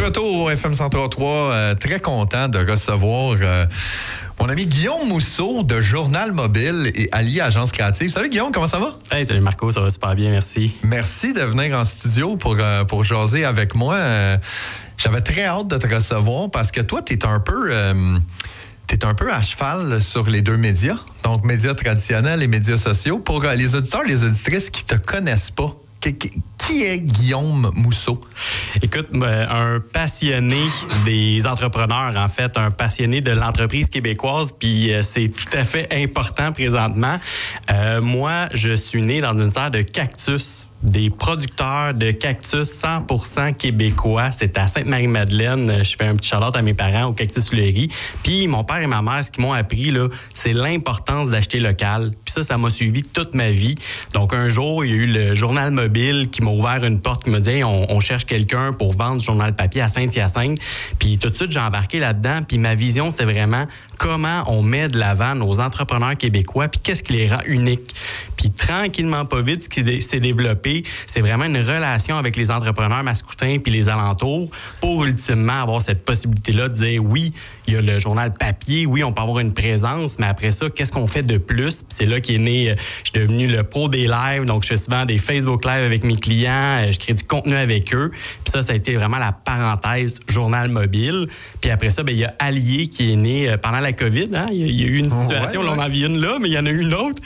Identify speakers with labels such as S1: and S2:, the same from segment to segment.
S1: retour au FM 103.3, très content de recevoir mon ami Guillaume Mousseau de Journal Mobile et allié Agence Créative. Salut Guillaume, comment ça va?
S2: Hey, salut Marco, ça va super bien, merci.
S1: Merci de venir en studio pour jaser avec moi. J'avais très hâte de te recevoir parce que toi, t'es un peu à cheval sur les deux médias, donc médias traditionnels et médias sociaux. Pour les auditeurs et les auditrices qui ne te connaissent pas, qui est Guillaume Mousseau?
S2: Écoute, un passionné des entrepreneurs, en fait, un passionné de l'entreprise québécoise, puis c'est tout à fait important présentement. Moi, je suis né dans une serre de cactus, des producteurs de cactus 100% québécois. C'est à Sainte-Marie-Madeleine. Je fais un petit shout-out à mes parents au Cactus Fleury. Puis mon père et ma mère, ce qu'ils m'ont appris, là, c'est l'importance d'acheter local. Puis ça m'a suivi toute ma vie. Donc un jour, il y a eu le Journal Mobile qui m'a ouvert une porte, qui m'a dit hey, on cherche quelqu'un pour vendre du journal papier à Saint-Hyacinthe. Puis tout de suite, j'ai embarqué là-dedans. Puis ma vision, c'était vraiment comment on met de l'avant nos entrepreneurs québécois, puis qu'est-ce qui les rend uniques. Puis tranquillement, pas vite, ce qui s'est développé, c'est vraiment une relation avec les entrepreneurs mascoutins puis les alentours pour ultimement avoir cette possibilité-là de dire oui, il y a le journal papier, oui, on peut avoir une présence, mais après ça, qu'est-ce qu'on fait de plus? Puis c'est là qu'est né, je suis devenu le pro des lives, donc je fais souvent des Facebook Live avec mes clients, je crée du contenu avec eux. Puis ça a été vraiment la parenthèse Journal Mobile. Puis après ça, il y a Allié qui est né pendant la COVID. Hein? Il y a eu une situation, là, on en vit une là, mais il y en a eu une autre.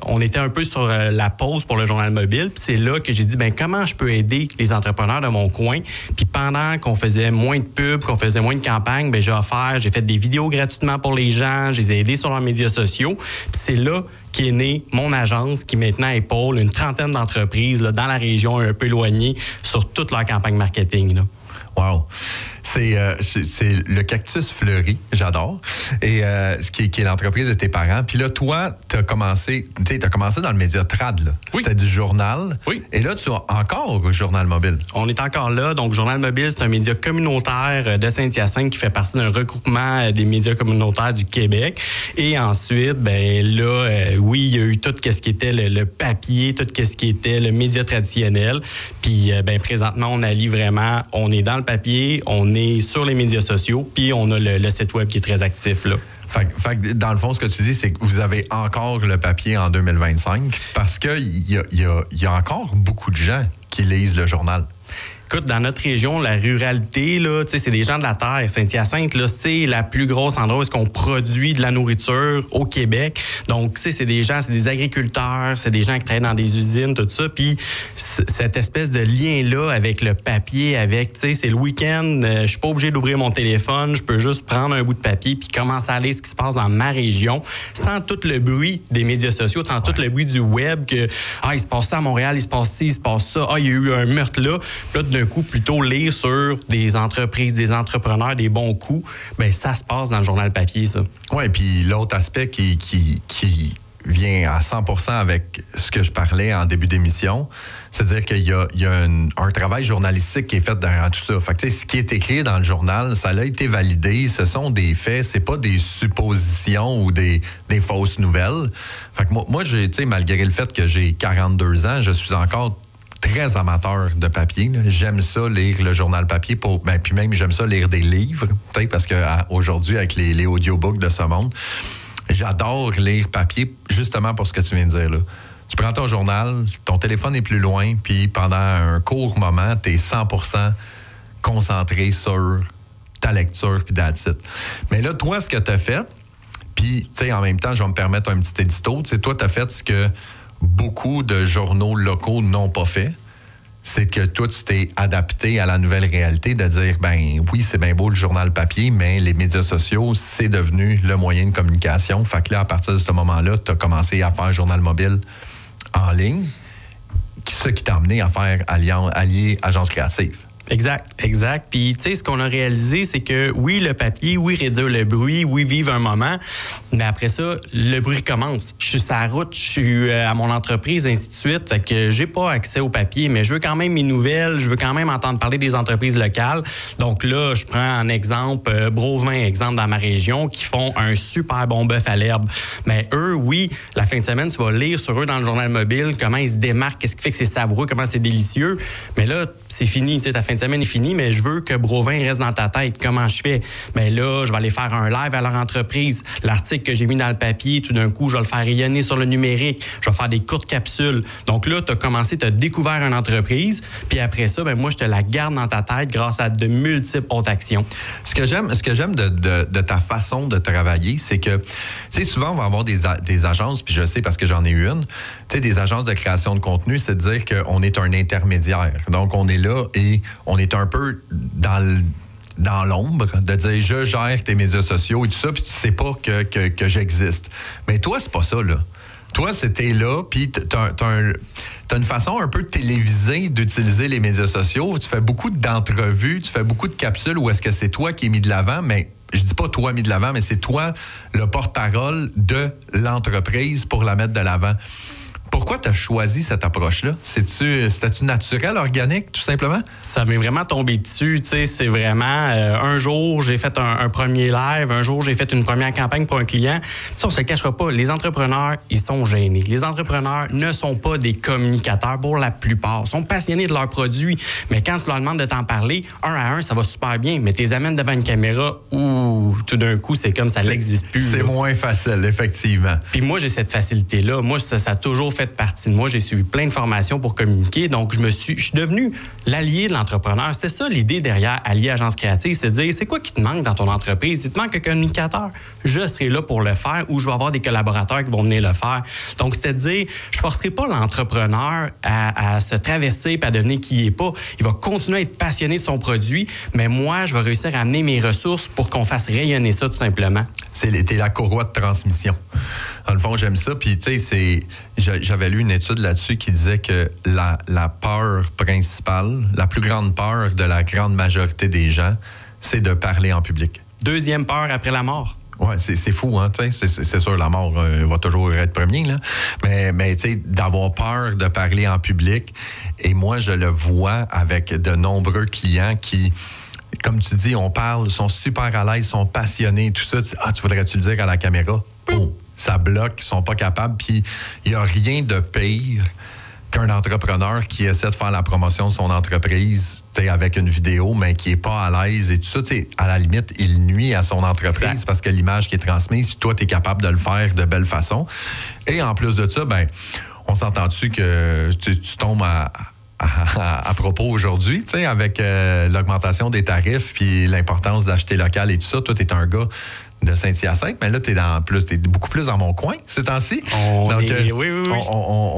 S2: On était un peu sur la pause pour le Journal Mobile. Puis c'est là que j'ai dit, comment je peux aider les entrepreneurs de mon coin? Puis pendant qu'on faisait moins de pubs, qu'on faisait moins de campagnes, j'ai fait des vidéos gratuitement pour les gens, je les ai aidés sur leurs médias sociaux. Puis c'est là qu'est née mon agence qui maintenant épaule une trentaine d'entreprises là, dans la région un peu éloignée sur toute leur campagne marketing. Là.
S1: Wow! C'est le Cactus Fleury, j'adore. Et qui est l'entreprise de tes parents. Puis là, toi, t'as commencé dans le média trad. Là.
S2: Oui.
S1: C'était du journal. Oui. Et là, tu as encore Journal Mobile.
S2: On est encore là. Donc, Journal Mobile, c'est un média communautaire de Saint-Hyacinthe qui fait partie d'un regroupement des médias communautaires du Québec. Et ensuite, oui, il y a eu tout ce qui était le papier, tout ce qui était le média traditionnel. Puis, présentement, on allie vraiment, on est dans le papier, on est sur les médias sociaux, puis on a le site web qui est très actif, là.
S1: Fait que dans le fond, ce que tu dis, c'est que vous avez encore le papier en 2025 parce qu'il y a encore beaucoup de gens qui lisent le journal.
S2: Écoute, dans notre région, la ruralité, là, c'est des gens de la terre. Saint-Hyacinthe, là, c'est la plus grosse endroit où on produit de la nourriture au Québec. Donc, c'est des gens, c'est des agriculteurs, c'est des gens qui travaillent dans des usines, tout ça. Puis, cette espèce de lien-là avec le papier, c'est le week-end, je suis pas obligé d'ouvrir mon téléphone, je peux juste prendre un bout de papier puis commencer à lire ce qui se passe dans ma région, sans tout le bruit des médias sociaux, sans tout le bruit du web, que il se passe ça à Montréal, il se passe ci, il se passe ça, il y a eu un meurtre là. Puis là, d'un coup, plutôt lire sur des entreprises, des entrepreneurs, des bons coups, ça se passe dans le journal papier, ça. Oui,
S1: puis l'autre aspect qui vient à 100% avec ce que je parlais en début d'émission, c'est-à-dire qu'il y a un travail journalistique qui est fait derrière tout ça. Fait que, ce qui est écrit dans le journal, ça a été validé, ce sont des faits, c'est pas des suppositions ou des fausses nouvelles. Fait que moi malgré le fait que j'ai 42 ans, je suis encore très amateur de papier. Là. J'aime ça lire le journal papier puis même j'aime ça lire des livres, peut-être parce que aujourd'hui avec les audiobooks de ce monde, j'adore lire papier justement pour ce que tu viens de dire là. Tu prends ton journal, ton téléphone est plus loin, puis pendant un court moment, tu es 100% concentré sur ta lecture puis that's it. Mais là, toi, ce que tu as fait, puis en même temps, je vais me permettre un petit édito, toi, tu as fait ce que beaucoup de journaux locaux n'ont pas fait, c'est que toi, tu t'es adapté à la nouvelle réalité de dire, oui, c'est bien beau le journal papier, mais les médias sociaux, c'est devenu le moyen de communication. Fait que là, à partir de ce moment-là, tu as commencé à faire Journal Mobile en ligne, ce qui t'a amené à faire allié Agence Créative.
S2: Exact. Puis, tu sais, ce qu'on a réalisé, c'est que oui, le papier, oui, réduire le bruit, oui, vivre un moment, mais après ça, le bruit commence. Je suis sur la route, je suis à mon entreprise, ainsi de suite. Fait que j'ai pas accès au papier, mais je veux quand même mes nouvelles, je veux quand même entendre parler des entreprises locales. Donc là, je prends un exemple, Brovin, exemple dans ma région, qui font un super bon bœuf à l'herbe. Mais eux, oui, la fin de semaine, tu vas lire sur eux dans le Journal Mobile comment ils se démarquent, qu'est-ce qui fait que c'est savoureux, comment c'est délicieux. Mais là, c'est fini, tu sais, ta fin de semaine est finie, mais je veux que Brovin reste dans ta tête. Comment je fais? Bien là, je vais aller faire un live à leur entreprise. L'article que j'ai mis dans le papier, tout d'un coup, je vais le faire rayonner sur le numérique. Je vais faire des courtes capsules. Donc là, tu as commencé, tu as découvert une entreprise, puis après ça, moi, je te la garde dans ta tête grâce à de multiples autres actions.
S1: Ce que j'aime de ta façon de travailler, c'est que, tu sais, souvent, on va avoir des agences, puis je sais parce que j'en ai eu une, tu sais, des agences de création de contenu, c'est de dire qu'on est un intermédiaire. Donc, on est là et on est un peu dans l'ombre, de dire je gère tes médias sociaux et tout ça, puis tu sais pas que j'existe. Mais toi, c'est pas ça, là. Toi, c'était là, puis t'as une façon un peu télévisée d'utiliser les médias sociaux. Tu fais beaucoup d'entrevues, tu fais beaucoup de capsules où est-ce que c'est toi qui es mis de l'avant, mais je dis pas toi mis de l'avant, mais c'est toi le porte-parole de l'entreprise pour la mettre de l'avant. Pourquoi tu as choisi cette approche-là? C'était-tu naturel, organique, tout simplement?
S2: Ça m'est vraiment tombé dessus. Tu sais, c'est vraiment... un jour, j'ai fait un premier live. Un jour, j'ai fait une première campagne pour un client. Ça, on se le cachera pas. Les entrepreneurs, ils sont gênés. Les entrepreneurs ne sont pas des communicateurs pour la plupart. Ils sont passionnés de leurs produits. Mais quand tu leur demandes de t'en parler, un à un, ça va super bien. Mais tu les amènes devant une caméra, tout d'un coup, c'est comme ça n'existe plus.
S1: C'est moins facile, effectivement.
S2: Puis moi, j'ai cette facilité-là. Moi, ça a toujours fait partie de moi. J'ai suivi plein de formations pour communiquer. Donc, je suis devenu l'allié de l'entrepreneur. C'était ça l'idée derrière Allié Agence Créative, c'est de dire, c'est quoi qui te manque dans ton entreprise? Il te manque un communicateur. Je serai là pour le faire ou je vais avoir des collaborateurs qui vont venir le faire. Donc, c'était de dire, je ne forcerai pas l'entrepreneur à se travestir et à devenir qui il n'est pas. Il va continuer à être passionné de son produit, mais moi, je vais réussir à amener mes ressources pour qu'on fasse rayonner ça tout simplement.
S1: T'es la courroie de transmission. Dans le fond, j'aime ça. Puis, tu sais, j'avais lu une étude là-dessus qui disait que la peur principale, la plus grande peur de la grande majorité des gens, c'est de parler en public.
S2: Deuxième peur après la mort.
S1: Oui, c'est fou, hein, tu sais, c'est sûr, la mort va toujours être premier, là. Mais tu sais, d'avoir peur de parler en public, et moi, je le vois avec de nombreux clients qui, comme tu dis, on parle, sont super à l'aise, sont passionnés, tout ça. Tu voudrais-tu le dire à la caméra? Boum! Ça bloque, ils sont pas capables. Puis il n'y a rien de pire qu'un entrepreneur qui essaie de faire la promotion de son entreprise avec une vidéo, mais qui n'est pas à l'aise et tout ça. À la limite, il nuit à son entreprise exact. Parce que l'image qui est transmise, puis toi, tu es capable de le faire de belle façon. Et en plus de ça, on s'entend-tu que tu tombes à propos aujourd'hui, avec l'augmentation des tarifs puis l'importance d'acheter local et tout ça. Toi, tu es un gars de Saint-Hyacinthe, mais là, t'es beaucoup plus dans mon coin ces temps-ci.
S2: Oui.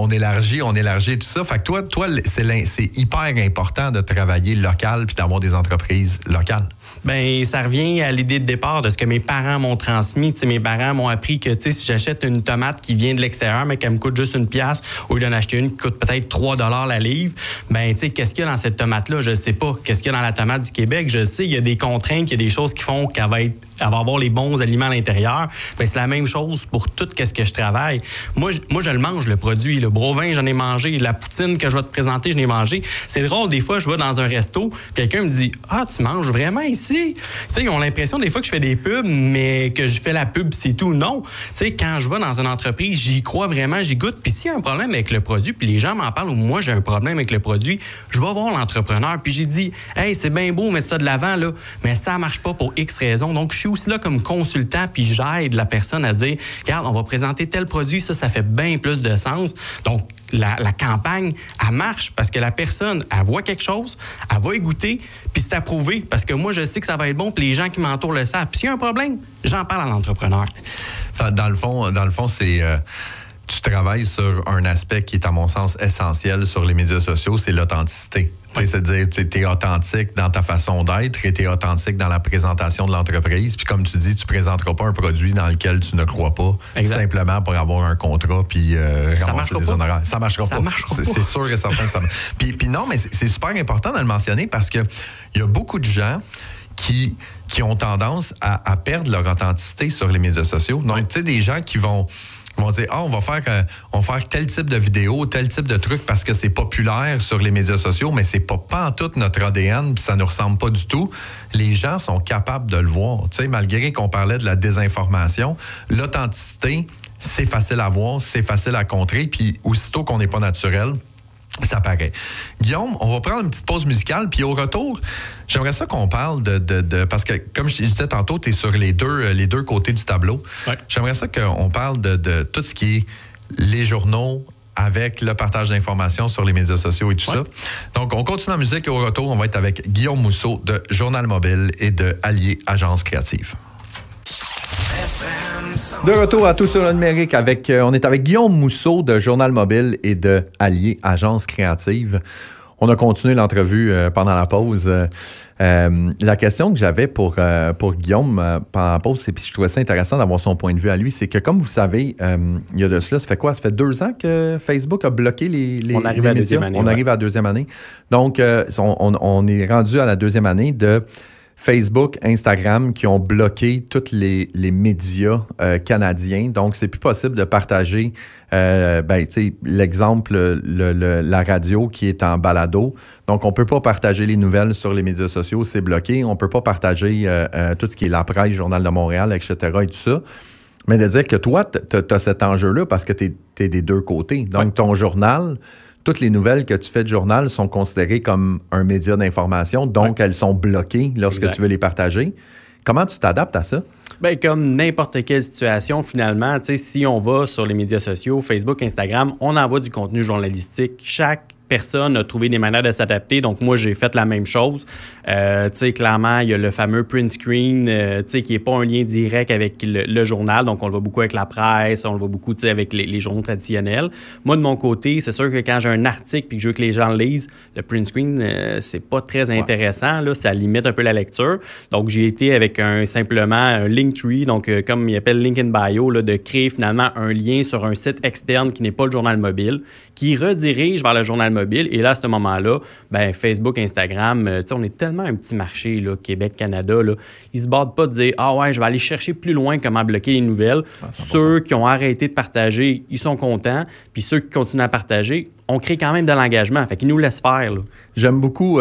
S1: On élargit tout ça. Fait que toi, c'est hyper important de travailler local puis d'avoir des entreprises locales.
S2: Bien, ça revient à l'idée de départ de ce que mes parents m'ont transmis. T'sais, mes parents m'ont appris que si j'achète une tomate qui vient de l'extérieur, mais qu'elle me coûte juste $1, au lieu d'en acheter une qui coûte peut-être $3 la livre, qu'est-ce qu'il y a dans cette tomate-là? Je ne sais pas. Qu'est-ce qu'il y a dans la tomate du Québec? Je sais, il y a des contraintes, il y a des choses qui font qu'elle va avoir les bons aliments à l'intérieur. Bien, c'est la même chose pour tout ce que je travaille. Moi, je le mange, le produit. Le Brovin, j'en ai mangé. La poutine que je vais te présenter, je l'ai mangé. C'est drôle, des fois, je vais dans un resto, quelqu'un me dit « Ah, tu manges vraiment ici? » Tu sais, ils ont l'impression des fois que je fais des pubs, mais que je fais la pub, c'est tout. Non. Tu sais, quand je vais dans une entreprise, j'y crois vraiment, j'y goûte. Puis s'il y a un problème avec le produit, puis les gens m'en parlent, ou moi, j'ai un problème avec le produit, je vais voir l'entrepreneur. Puis j'ai dit « Hey, c'est bien beau mettre ça de l'avant, là, mais ça marche pas pour X raisons. » Donc, je suis aussi là comme consultant, puis j'aide la personne à dire « Regarde, on va présenter tel produit, ça fait bien plus de sens. » Donc, la campagne, elle marche parce que la personne, elle voit quelque chose, elle va y goûter, puis c'est approuvé parce que moi, je sais que ça va être bon, puis les gens qui m'entourent le savent. Puis s'il y a un problème, j'en parle à l'entrepreneur.
S1: Dans le fond, c'est... tu travailles sur un aspect qui est, à mon sens, essentiel sur les médias sociaux, c'est l'authenticité. Oui. C'est-à-dire, tu es authentique dans ta façon d'être et tu es authentique dans la présentation de l'entreprise. Puis comme tu dis, tu ne présenteras pas un produit dans lequel tu ne crois pas, exact. Simplement pour avoir un contrat puis ramasser des honoraires. Ça ne marchera pas. C'est sûr et certain que ça marche. Puis non, mais c'est super important de le mentionner parce qu'il y a beaucoup de gens qui ont tendance à perdre leur authenticité sur les médias sociaux. Donc, tu sais, des gens qui vont dire, on va faire tel type de vidéo, tel type de truc parce que c'est populaire sur les médias sociaux, mais c'est pas en tout notre ADN, puis ça nous ressemble pas du tout. Les gens sont capables de le voir. Tu sais, malgré qu'on parlait de la désinformation, l'authenticité, c'est facile à voir, c'est facile à contrer, puis aussitôt qu'on n'est pas naturel, Ça paraît. Guillaume, on va prendre une petite pause musicale, puis au retour, j'aimerais ça qu'on parle de parce que, comme je te disais tantôt, tu es sur les deux côtés du tableau.
S2: Ouais.
S1: J'aimerais ça qu'on parle de tout ce qui est les journaux avec le partage d'informations sur les médias sociaux et tout ça. Donc, on continue en musique et au retour, on va être avec Guillaume Mousseau de Journal Mobile et de Allier Agence Créative. De retour à Tout sur le numérique, on est avec Guillaume Mousseau de Journal Mobile et de Allier Agence Créative. On a continué l'entrevue pendant la pause. La question que j'avais pour Guillaume pendant la pause, puis je trouvais ça intéressant d'avoir son point de vue à lui, c'est que comme vous savez, il y a de cela, ça fait quoi? Ça fait 2 ans que Facebook a bloqué les
S2: On arrive
S1: les
S2: à la
S1: médias?
S2: deuxième année.
S1: On arrive à la deuxième année. Donc, on est rendu à la deuxième année de Facebook, Instagram qui ont bloqué tous les médias canadiens. Donc, c'est plus possible de partager, l'exemple, la radio qui est en balado. Donc, on ne peut pas partager les nouvelles sur les médias sociaux, c'est bloqué. On ne peut pas partager tout ce qui est la presse, Journal de Montréal, etc. et tout ça. Mais de dire que toi, tu as cet enjeu-là parce que tu es des deux côtés. Donc, ton journal, toutes les nouvelles que tu fais de journal sont considérées comme un média d'information, donc elles sont bloquées lorsque tu veux les partager. Comment tu t'adaptes à ça?
S2: Bien, comme n'importe quelle situation, finalement, si on va sur les médias sociaux, Facebook, Instagram, on envoie du contenu journalistique. Chaque personne a trouvé des manières de s'adapter. Donc, moi, j'ai fait la même chose. Clairement, il y a le fameux print screen, qui n'est pas un lien direct avec le journal. Donc, on le voit beaucoup avec la presse, on le voit beaucoup avec les journaux traditionnels. Moi, de mon côté, c'est sûr que quand j'ai un article et que je veux que les gens le lisent, le print screen, c'est pas très intéressant. Là, ça limite un peu la lecture. Donc, j'ai été avec simplement un Linktree, donc comme il appelle Link in Bio, là, de créer finalement un lien sur un site externe qui n'est pas le journal mobile, qui redirige vers le journal mobile. Et là, à ce moment-là, Facebook, Instagram, on est tellement un petit marché, là, Québec, Canada, là, ils se battent pas de dire « Ah ouais, je vais aller chercher plus loin comment bloquer les nouvelles. » Ceux qui ont arrêté de partager, ils sont contents. Puis ceux qui continuent à partager, on crée quand même de l'engagement. Fait qu'ils nous laissent faire. Là.
S1: J'aime beaucoup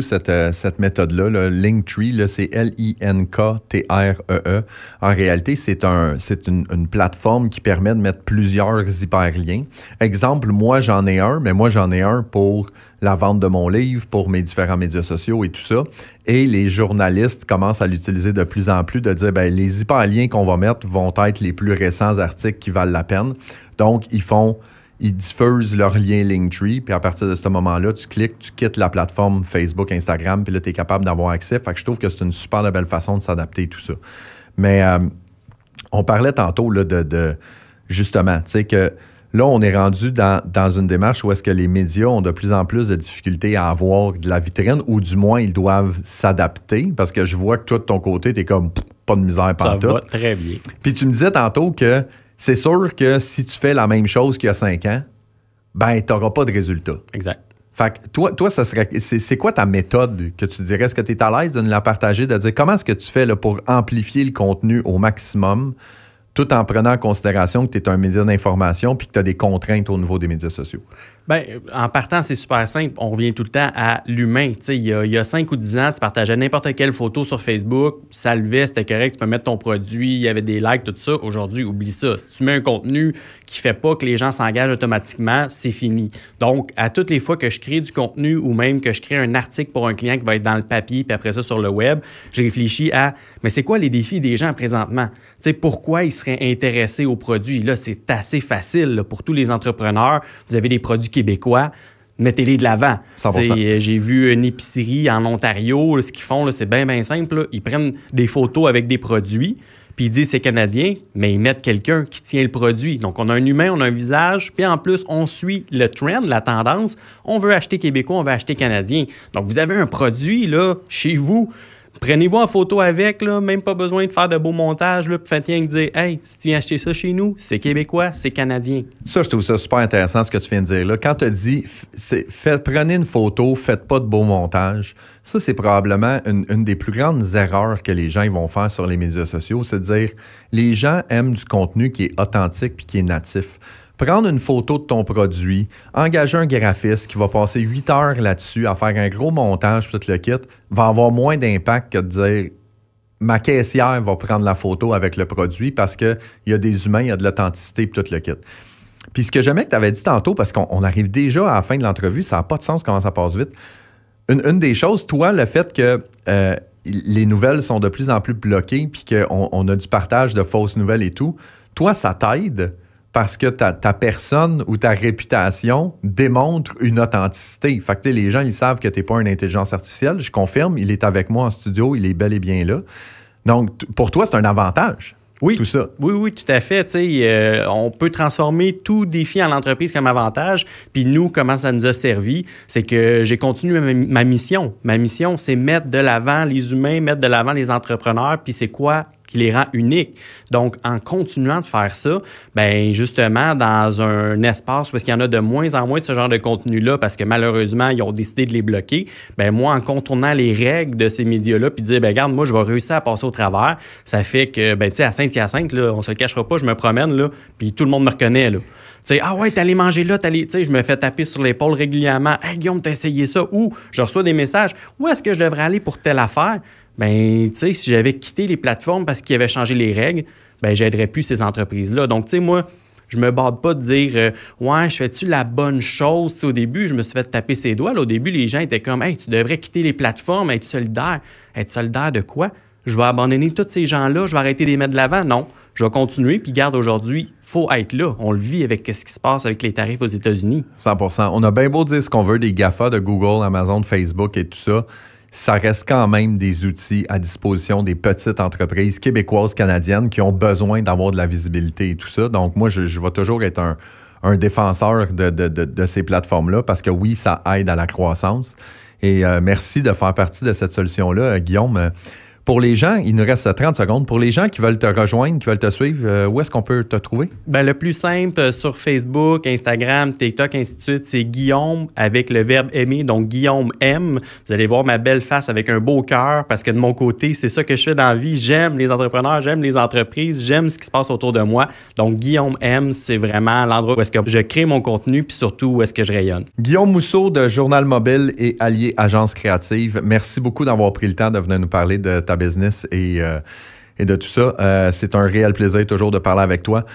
S1: cette méthode-là. Là. Linktree, là, c'est Linkttree. En réalité, c'est une plateforme qui permet de mettre plusieurs hyperliens. Exemple, moi, j'en ai un, mais moi, j'en ai un pour la vente de mon livre, pour mes différents médias sociaux et tout ça. Et les journalistes commencent à l'utiliser de plus en plus, de dire, les hyperliens qu'on va mettre vont être les plus récents articles qui valent la peine. Donc, ils diffusent leur lien Linktree, puis à partir de ce moment-là, tu cliques, tu quittes la plateforme Facebook, Instagram, puis là, tu es capable d'avoir accès. Fait que je trouve que c'est une super belle façon de s'adapter tout ça. Mais on parlait tantôt là, de justement, tu sais que là, on est rendu dans une démarche où est-ce que les médias ont de plus en plus de difficultés à avoir de la vitrine, ou du moins, ils doivent s'adapter, parce que je vois que toi, de ton côté, tu es comme pas de misère pantoute.
S2: Ça va très bien.
S1: Puis tu me disais tantôt que c'est sûr que si tu fais la même chose qu'il y a 5 ans, tu n'auras pas de résultat.
S2: Exact.
S1: Fait que toi ça serait. C'est quoi ta méthode que tu dirais? Est-ce que tu es à l'aise de nous la partager, de dire comment est-ce que tu fais là, pour amplifier le contenu au maximum, tout en prenant en considération que tu es un média d'information puis que tu as des contraintes au niveau des médias sociaux?
S2: Bien, en partant, c'est super simple. On revient tout le temps à l'humain. Tu sais, il y a 5 ou 10 ans, tu partageais n'importe quelle photo sur Facebook, ça levait, c'était correct, tu peux mettre ton produit, il y avait des likes, tout ça. Aujourd'hui, oublie ça. Si tu mets un contenu qui ne fait pas que les gens s'engagent automatiquement, c'est fini. Donc, à toutes les fois que je crée du contenu ou même que je crée un article pour un client qui va être dans le papier puis après ça sur le web, je réfléchis à, mais c'est quoi les défis des gens présentement? Tu sais, pourquoi ils seraient intéressés aux produits? Là, c'est assez facile là, pour tous les entrepreneurs. Vous avez des produits québécois, mettez-les de l'avant. J'ai vu une épicerie en Ontario, là, ce qu'ils font, là, c'est bien simple. Là. Ils prennent des photos avec des produits, puis ils disent c'est canadien, mais ils mettent quelqu'un qui tient le produit. Donc, on a un humain, on a un visage, puis en plus, on suit le trend, la tendance. On veut acheter québécois, on veut acheter canadien. Donc, vous avez un produit là, chez vous. Prenez-vous en photo avec, là, même pas besoin de faire de beaux montages, puis faites rien que dire « Hey, si tu viens acheter ça chez nous, c'est québécois, c'est canadien. »
S1: Ça, je trouve ça super intéressant ce que tu viens de dire là. Quand tu as dit prenez une photo, faites pas de beaux montages, ça, c'est probablement une des plus grandes erreurs que les gens ils vont faire sur les médias sociaux, c'est de dire les gens aiment du contenu qui est authentique puis qui est natif. Prendre une photo de ton produit, engager un graphiste qui va passer 8 heures là-dessus à faire un gros montage, tout le kit, va avoir moins d'impact que de dire ma caissière va prendre la photo avec le produit parce qu'il y a des humains, il y a de l'authenticité et tout le kit. Puis ce que j'aimais que tu avais dit tantôt, parce qu'on arrive déjà à la fin de l'entrevue, ça n'a pas de sens comment ça passe vite. Une des choses, toi, le fait que les nouvelles sont de plus en plus bloquées puis qu'on a du partage de fausses nouvelles et tout, toi, ça t'aide parce que ta personne ou ta réputation démontre une authenticité. Fait que les gens, ils savent que tu n'es pas une intelligence artificielle. Je confirme, il est avec moi en studio, il est bel et bien là. Donc, pour toi, c'est un avantage.
S2: Oui,
S1: tout ça.
S2: Oui, tout à fait. On peut transformer tout défi en entreprise comme avantage. Puis nous, comment ça nous a servi, c'est que j'ai continué ma mission. Ma mission, c'est mettre de l'avant les humains, mettre de l'avant les entrepreneurs. Puis c'est quoi qui les rend uniques. Donc, en continuant de faire ça, bien, justement, dans un espace où il y en a de moins en moins de ce genre de contenu-là, parce que malheureusement, ils ont décidé de les bloquer, bien, moi, en contournant les règles de ces médias-là, puis dire, bien, regarde, moi, je vais réussir à passer au travers, ça fait que, bien, tu sais, à Saint-Hyacinthe, là, on se le cachera pas, je me promène, là, puis tout le monde me reconnaît, là. Tu sais, ah ouais, t'es allé manger là, tu sais, je me fais taper sur l'épaule régulièrement. Hey, Guillaume, t'as essayé ça? Ou je reçois des messages. Où est-ce que je devrais aller pour telle affaire? Bien, tu sais, si j'avais quitté les plateformes parce qu'ils avaient changé les règles, bien, j'aiderais plus ces entreprises-là. Donc, tu sais, moi, je me bade pas de dire ouais, je fais-tu la bonne chose? T'sais, au début, je me suis fait taper ses doigts. Là, au début, les gens étaient comme, hey, tu devrais quitter les plateformes, être solidaire. Être solidaire de quoi? Je vais abandonner tous ces gens-là, je vais arrêter de les mettre de l'avant? Non. Je vais continuer. Puis, garde, aujourd'hui, il faut être là. On le vit avec ce qui se passe avec les tarifs aux États-Unis.
S1: 100%. On a bien beau dire ce qu'on veut des GAFA de Google, Amazon, Facebook et tout ça. Ça reste quand même des outils à disposition des petites entreprises québécoises, canadiennes qui ont besoin d'avoir de la visibilité et tout ça. Donc, moi, je vais toujours être un défenseur de ces plateformes-là parce que oui, ça aide à la croissance. Et merci de faire partie de cette solution-là, Guillaume. Pour les gens, il nous reste 30 secondes. Pour les gens qui veulent te rejoindre, qui veulent te suivre, où est-ce qu'on peut te trouver? Bien,
S2: le plus simple, sur Facebook, Instagram, TikTok, ainsi de suite, c'est Guillaume avec le verbe aimer, donc Guillaume M. Vous allez voir ma belle face avec un beau cœur parce que de mon côté, c'est ça que je fais dans la vie. J'aime les entrepreneurs, j'aime les entreprises, j'aime ce qui se passe autour de moi. Donc, Guillaume M, c'est vraiment l'endroit où est-ce que je crée mon contenu puis surtout où est-ce que je rayonne.
S1: Guillaume Mousseau de Journal Mobile et Allier Agence Créative, merci beaucoup d'avoir pris le temps de venir nous parler de ta business et de tout ça. C'est un réel plaisir toujours de parler avec toi.